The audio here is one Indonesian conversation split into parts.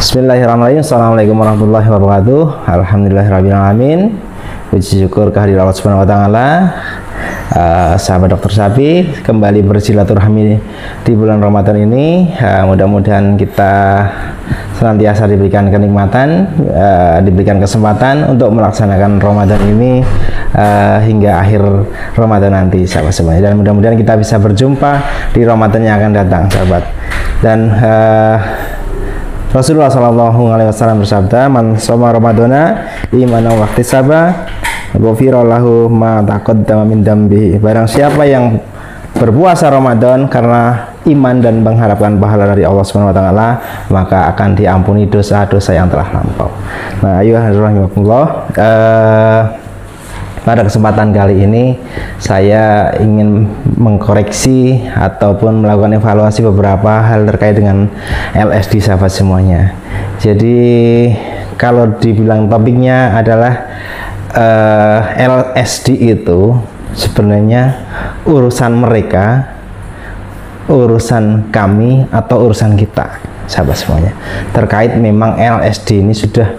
Bismillahirrahmanirrahim. Assalamualaikum warahmatullahi wabarakatuh. Alhamdulillahirrahmanirrahim. Puji syukur kehadirat Allah Subhanahu wa Ta'ala. Sahabat Dokter Sapi, kembali bersilaturahmi di bulan Ramadan ini. Mudah-mudahan kita senantiasa diberikan kenikmatan, diberikan kesempatan untuk melaksanakan Ramadan ini hingga akhir Ramadan nanti, sahabat semuanya. Dan mudah-mudahan kita bisa berjumpa di Ramadan yang akan datang, sahabat. Dan Rasulullah SAW bersabda, "Man shoma Ramadana imanan wa ihtisaba, ghufira lahu ma taqaddama min dambihi." Barang siapa yang berpuasa Ramadan karena iman dan mengharapkan pahala dari Allah Subhanahu wa Ta'ala, maka akan diampuni dosa-dosa yang telah lampau. Nah, pada kesempatan kali ini saya ingin mengkoreksi ataupun melakukan evaluasi beberapa hal terkait dengan LSD, sahabat semuanya. Jadi kalau dibilang topiknya adalah LSD itu sebenarnya urusan mereka, urusan kami, atau urusan kita, sahabat semuanya. Terkait memang LSD ini sudah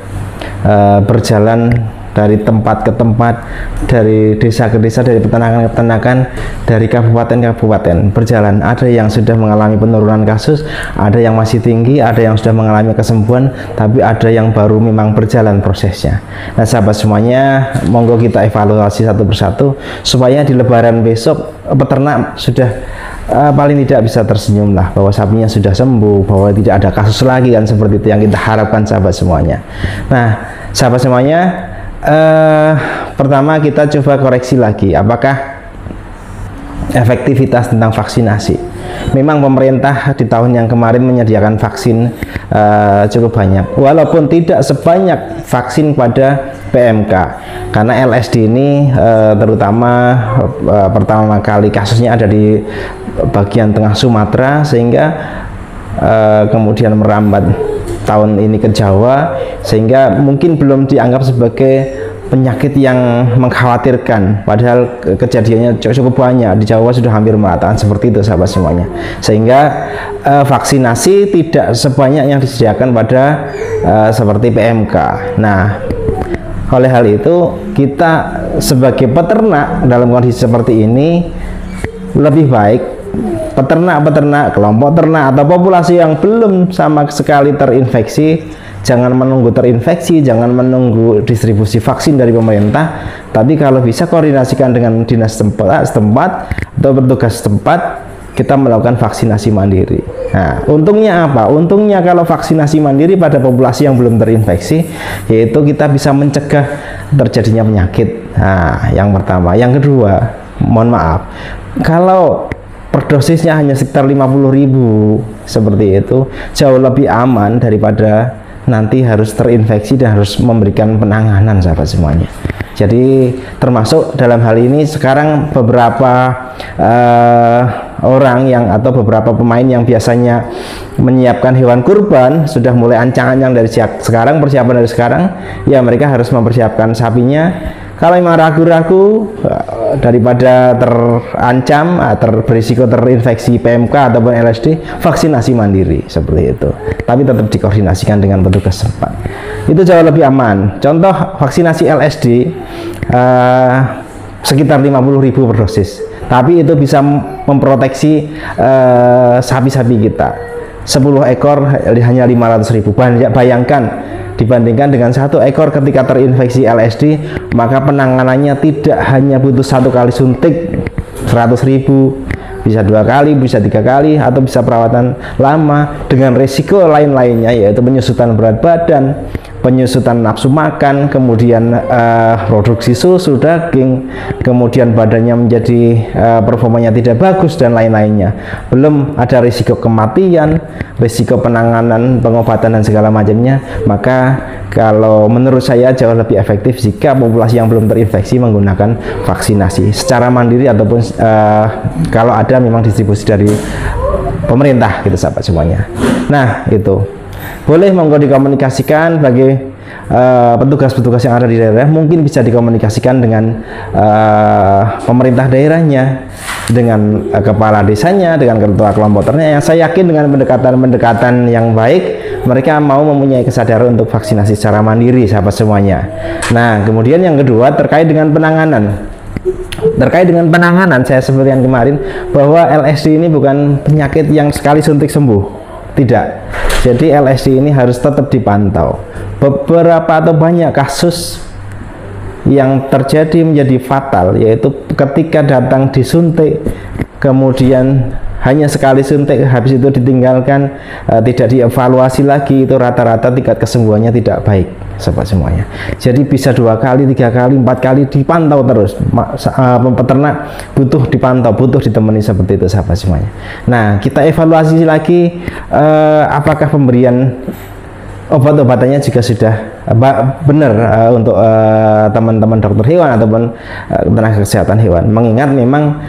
berjalan dari tempat ke tempat, dari desa ke desa, dari peternakan ke peternakan, dari kabupaten ke kabupaten berjalan. Ada yang sudah mengalami penurunan kasus, ada yang masih tinggi, ada yang sudah mengalami kesembuhan, tapi ada yang baru memang berjalan prosesnya. Nah, sahabat semuanya, monggo kita evaluasi satu persatu supaya di Lebaran besok peternak sudah paling tidak bisa tersenyum lah bahwa sapinya sudah sembuh, bahwa tidak ada kasus lagi, kan seperti itu yang kita harapkan, sahabat semuanya. Nah, sahabat semuanya, pertama kita coba koreksi lagi apakah efektivitas tentang vaksinasi. Memang pemerintah di tahun yang kemarin menyediakan vaksin cukup banyak, walaupun tidak sebanyak vaksin pada PMK, karena LSD ini terutama pertama kali kasusnya ada di bagian tengah Sumatera, sehingga kemudian merambat tahun ini ke Jawa, sehingga mungkin belum dianggap sebagai penyakit yang mengkhawatirkan, padahal kejadiannya cukup banyak di Jawa, sudah hampir merata, seperti itu, sahabat semuanya. Sehingga vaksinasi tidak sebanyak yang disediakan pada seperti PMK. Nah, oleh hal itu kita sebagai peternak dalam kondisi seperti ini lebih baik peternak-peternak, kelompok ternak atau populasi yang belum sama sekali terinfeksi, jangan menunggu terinfeksi, jangan menunggu distribusi vaksin dari pemerintah, tapi kalau bisa koordinasikan dengan dinas setempat atau petugas setempat, kita melakukan vaksinasi mandiri. Nah, untungnya apa? Untungnya kalau vaksinasi mandiri pada populasi yang belum terinfeksi, yaitu kita bisa mencegah terjadinya penyakit. Nah, yang pertama. Yang kedua, mohon maaf, kalau per dosisnya hanya sekitar 50.000 seperti itu, jauh lebih aman daripada nanti harus terinfeksi dan harus memberikan penanganan, sahabat semuanya. Jadi termasuk dalam hal ini sekarang beberapa orang yang atau beberapa pemain yang biasanya menyiapkan hewan kurban sudah mulai ancang-ancang dari sekarang, persiapan dari sekarang, ya mereka harus mempersiapkan sapinya. Kalau memang ragu-ragu daripada terancam berisiko terinfeksi PMK ataupun LSD, vaksinasi mandiri seperti itu, tapi tetap dikoordinasikan dengan petugas setempat, itu jauh lebih aman. Contoh vaksinasi LSD sekitar 50.000 per dosis, tapi itu bisa memproteksi sapi-sapi kita 10 ekor hanya 500.000. Bayangkan dibandingkan dengan 1 ekor ketika terinfeksi LSD, maka penanganannya tidak hanya butuh 1 kali suntik 100.000, bisa 2 kali, bisa 3 kali, atau bisa perawatan lama dengan resiko lain-lainnya, yaitu penyusutan berat badan, penyusutan nafsu makan, kemudian produksi susu, daging, kemudian badannya menjadi performanya tidak bagus, dan lain-lainnya. Belum ada risiko kematian, risiko penanganan, pengobatan, dan segala macamnya. Maka kalau menurut saya jauh lebih efektif jika populasi yang belum terinfeksi menggunakan vaksinasi secara mandiri, ataupun kalau ada memang distribusi dari pemerintah, gitu, sahabat semuanya. Nah, itu boleh monggo dikomunikasikan bagi petugas-petugas yang ada di daerah, mungkin bisa dikomunikasikan dengan pemerintah daerahnya, dengan kepala desanya, dengan ketua kelompok ternak, yang saya yakin dengan pendekatan-pendekatan yang baik mereka mau mempunyai kesadaran untuk vaksinasi secara mandiri, sahabat semuanya. Nah, kemudian yang kedua terkait dengan penanganan. Terkait dengan penanganan, saya sebutkan kemarin bahwa LSD ini bukan penyakit yang sekali suntik sembuh, tidak. Jadi LSD ini harus tetap dipantau. Beberapa atau banyak kasus yang terjadi menjadi fatal, yaitu ketika datang disuntik, kemudian hanya sekali suntik, habis itu ditinggalkan, tidak dievaluasi lagi, itu rata-rata tingkat kesembuhannya tidak baik, sahabat semuanya. Jadi bisa 2 kali, 3 kali, 4 kali dipantau terus. Peternak butuh dipantau, butuh ditemani seperti itu, sahabat semuanya. Nah, kita evaluasi lagi apakah pemberian obat-obatannya juga sudah benar untuk teman-teman dokter hewan ataupun tenaga kesehatan hewan. Mengingat memang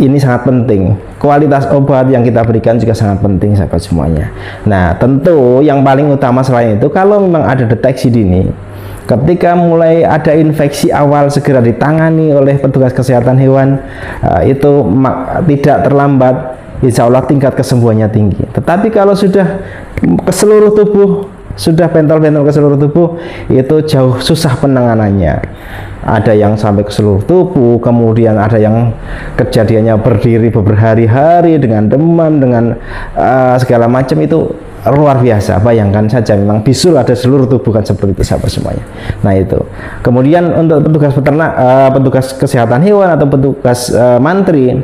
ini sangat penting, kualitas obat yang kita berikan juga sangat penting, sahabat semuanya. Nah, tentu yang paling utama selain itu, kalau memang ada deteksi dini, ketika mulai ada infeksi awal segera ditangani oleh petugas kesehatan hewan, itu tidak terlambat, insya Allah tingkat kesembuhannya tinggi. Tetapi kalau sudah ke seluruh tubuh, sudah bentol-bentol ke seluruh tubuh, itu jauh susah penanganannya. Ada yang sampai ke seluruh tubuh, kemudian ada yang kejadiannya berdiri berhari-hari dengan demam, dengan segala macam, itu luar biasa. Bayangkan saja, memang bisul ada seluruh tubuh, kan seperti itu, sahabat semuanya. Nah, itu. Kemudian untuk petugas peternak, petugas kesehatan hewan atau petugas mantri,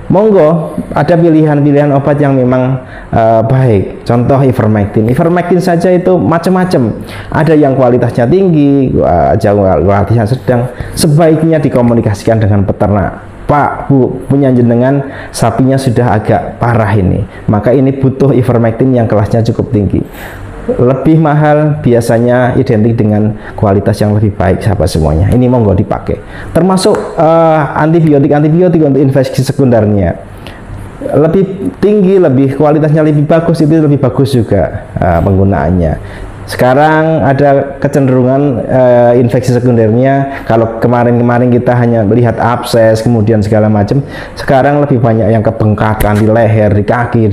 monggo ada pilihan-pilihan obat yang memang baik. Contoh ivermectin. Ivermectin saja itu macam-macam. Ada yang kualitasnya tinggi, kualitasnya sedang. Sebaiknya dikomunikasikan dengan peternak. Pak, Bu, punya jenengan sapinya sudah agak parah ini, maka ini butuh ivermectin yang kelasnya cukup tinggi. Lebih mahal biasanya identik dengan kualitas yang lebih baik, sahabat semuanya. Ini monggo dipakai. Termasuk antibiotik untuk infeksi sekundernya lebih tinggi, lebih kualitasnya lebih bagus, itu lebih bagus juga penggunaannya. Sekarang ada kecenderungan infeksi sekundernya, kalau kemarin-kemarin kita hanya melihat abses kemudian segala macam, sekarang lebih banyak yang kebengkakan di leher, di kaki,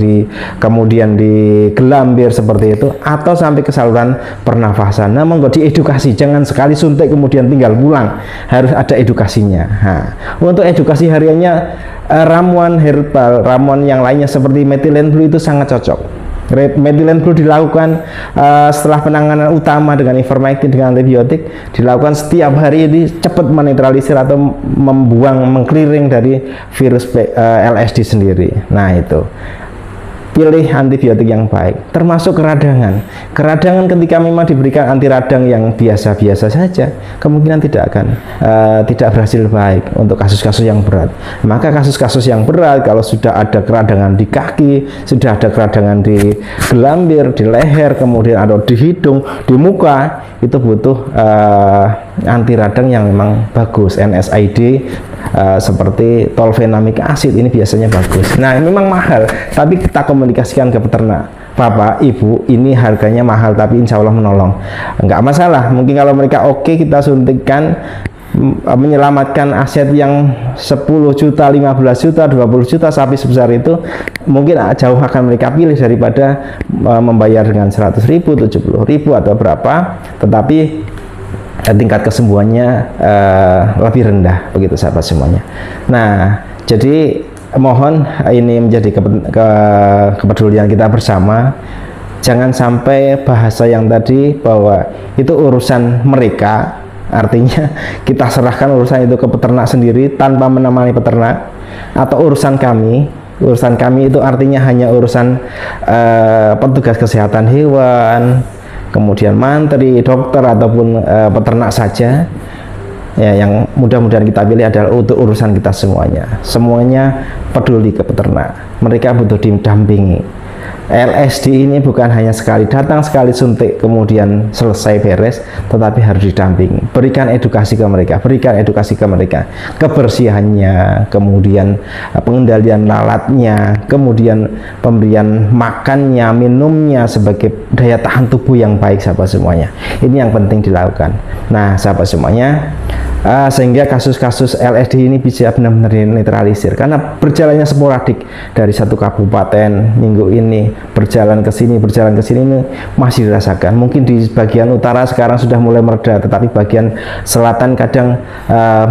kemudian di gelambir seperti itu, atau sampai ke saluran pernafasan. Nah, monggo diedukasi, jangan sekali suntik kemudian tinggal pulang, harus ada edukasinya. Nah, untuk edukasi hariannya, ramuan herbal, ramuan yang lainnya seperti methylene blue itu sangat cocok. Methylene blue dilakukan setelah penanganan utama dengan ivermectin, dengan antibiotik, dilakukan setiap hari, ini cepat menetralisir atau mengclearing dari virus LSD sendiri. Nah, itu. Pilih antibiotik yang baik, termasuk keradangan. Keradangan ketika memang diberikan anti radang yang biasa-biasa saja, kemungkinan tidak berhasil baik untuk kasus-kasus yang berat. Maka kasus-kasus yang berat, kalau sudah ada keradangan di kaki, sudah ada keradangan di gelambir, di leher, kemudian ada di hidung, di muka, itu butuh anti radang yang memang bagus, NSAID, seperti tolfenamic acid, ini biasanya bagus. Nah, memang mahal, tapi kita komunikasikan ke peternak, Bapak, Ibu, ini harganya mahal tapi insya Allah menolong. Enggak masalah, mungkin kalau mereka oke, kita suntikkan, menyelamatkan aset yang 10 juta, 15 juta, 20 juta, sapi sebesar itu, mungkin jauh akan mereka pilih daripada membayar dengan 100.000, 70.000 atau berapa, tetapi tingkat kesembuhannya lebih rendah, begitu, sahabat semuanya. Nah, jadi mohon ini menjadi kepedulian kita bersama. Jangan sampai bahasa yang tadi bahwa itu urusan mereka, artinya kita serahkan urusan itu ke peternak sendiri tanpa menemani peternak, atau urusan kami. Urusan kami itu artinya hanya urusan petugas kesehatan hewan, kemudian mantri, dokter, ataupun peternak saja. Ya, yang mudah-mudahan kita pilih adalah untuk urusan kita semuanya peduli ke peternak. Mereka butuh didampingi. LSD ini bukan hanya sekali datang, sekali suntik, kemudian selesai beres, tetapi harus didampingi. Berikan edukasi ke mereka, kebersihannya, kemudian pengendalian lalatnya, kemudian pemberian makannya, minumnya sebagai daya tahan tubuh yang baik, sahabat semuanya. Ini yang penting dilakukan. Nah, sahabat semuanya, sehingga kasus-kasus LSD ini bisa benar-benar dinetralisir, karena berjalannya sporadik dari satu kabupaten minggu ini berjalan ke sini ini masih dirasakan. Mungkin di bagian utara sekarang sudah mulai mereda, tetapi bagian selatan kadang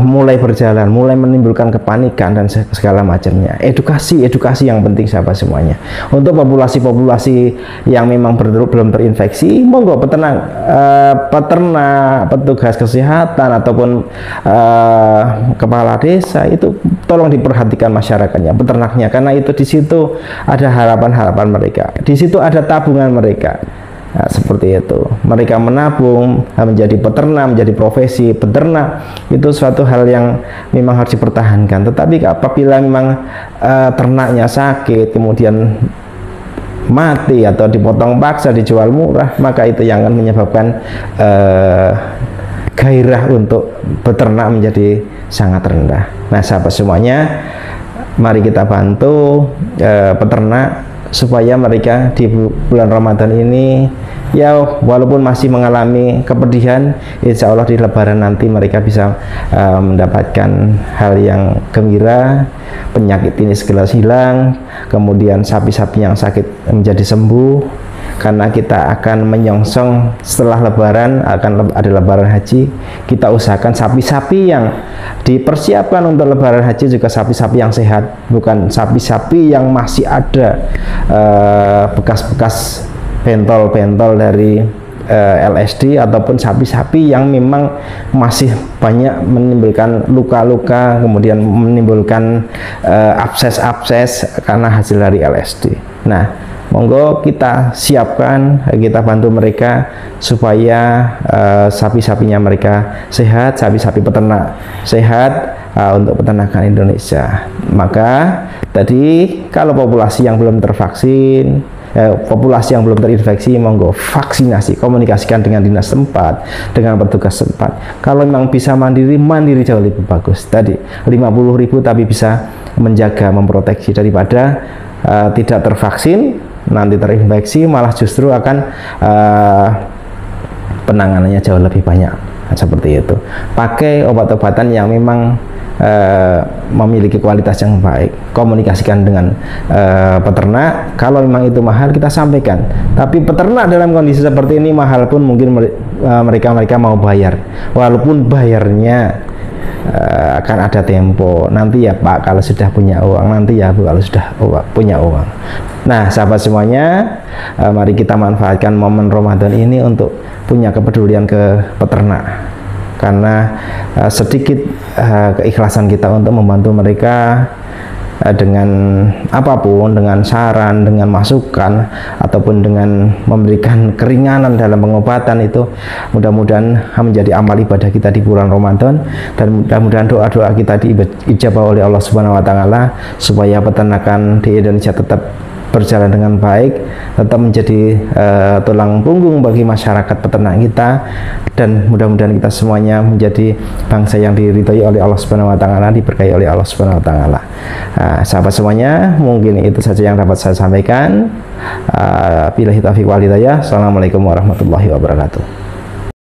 mulai berjalan, mulai menimbulkan kepanikan dan segala macamnya. Edukasi yang penting sahabat semuanya. Untuk populasi yang memang belum terinfeksi, monggo peternak, petugas kesehatan ataupun kepala desa itu tolong diperhatikan masyarakatnya, peternaknya, karena itu di situ ada harapan mereka, di situ ada tabungan mereka. Nah, seperti itu, mereka menabung menjadi peternak, menjadi profesi peternak itu suatu hal yang memang harus dipertahankan. Tetapi apabila memang ternaknya sakit kemudian mati atau dipotong paksa, dijual murah, maka itu yang akan menyebabkan gairah untuk beternak menjadi sangat rendah. Nah, sahabat semuanya, mari kita bantu peternak supaya mereka di bulan Ramadan ini, ya walaupun masih mengalami kepedihan, insya Allah di Lebaran nanti mereka bisa mendapatkan hal yang gembira, penyakit ini segera hilang, kemudian sapi-sapi yang sakit menjadi sembuh. Karena kita akan menyongsong setelah Lebaran, akan ada Lebaran Haji, kita usahakan sapi-sapi yang dipersiapkan untuk Lebaran Haji juga sapi-sapi yang sehat, bukan sapi-sapi yang masih ada bekas-bekas bentol-bentol dari LSD, ataupun sapi-sapi yang memang masih banyak menimbulkan luka-luka, kemudian menimbulkan abses-abses karena hasil dari LSD. Nah, monggo kita siapkan, kita bantu mereka supaya sapi-sapinya mereka sehat, sapi-sapi peternak sehat untuk peternakan Indonesia. Maka tadi kalau populasi yang belum tervaksin, populasi yang belum terinfeksi, monggo vaksinasi, komunikasikan dengan dinas tempat, dengan petugas tempat. Kalau memang bisa mandiri jauh lebih bagus. Tadi 50.000 tapi bisa menjaga, memproteksi daripada tidak tervaksin, nanti terinfeksi, malah justru akan penanganannya jauh lebih banyak. Nah, seperti itu. Pakai obat-obatan yang memang memiliki kualitas yang baik. Komunikasikan dengan peternak. Kalau memang itu mahal, kita sampaikan. Tapi peternak dalam kondisi seperti ini mahal pun mungkin mereka mau bayar. Walaupun bayarnya akan ada tempo. Nanti ya Pak kalau sudah punya uang, nanti ya Bu kalau sudah punya uang. Nah, sahabat semuanya, mari kita manfaatkan momen Ramadan ini untuk punya kepedulian ke peternak, karena sedikit keikhlasan kita untuk membantu mereka dengan apapun, dengan saran, dengan masukan, ataupun dengan memberikan keringanan dalam pengobatan, itu mudah-mudahan menjadi amal ibadah kita di bulan Ramadan, dan mudah-mudahan doa-doa kita diijabah oleh Allah Subhanahu wa taala supaya peternakan di Indonesia tetap berjalan dengan baik, tetap menjadi tulang punggung bagi masyarakat peternak kita, dan mudah-mudahan kita semuanya menjadi bangsa yang diridhoi oleh Allah Subhanahu wa taala, diberkahi oleh Allah Subhanahu wa taala. Sahabat semuanya, mungkin itu saja yang dapat saya sampaikan. Billahi taufiq wal hidayah. Assalamualaikum warahmatullahi wabarakatuh.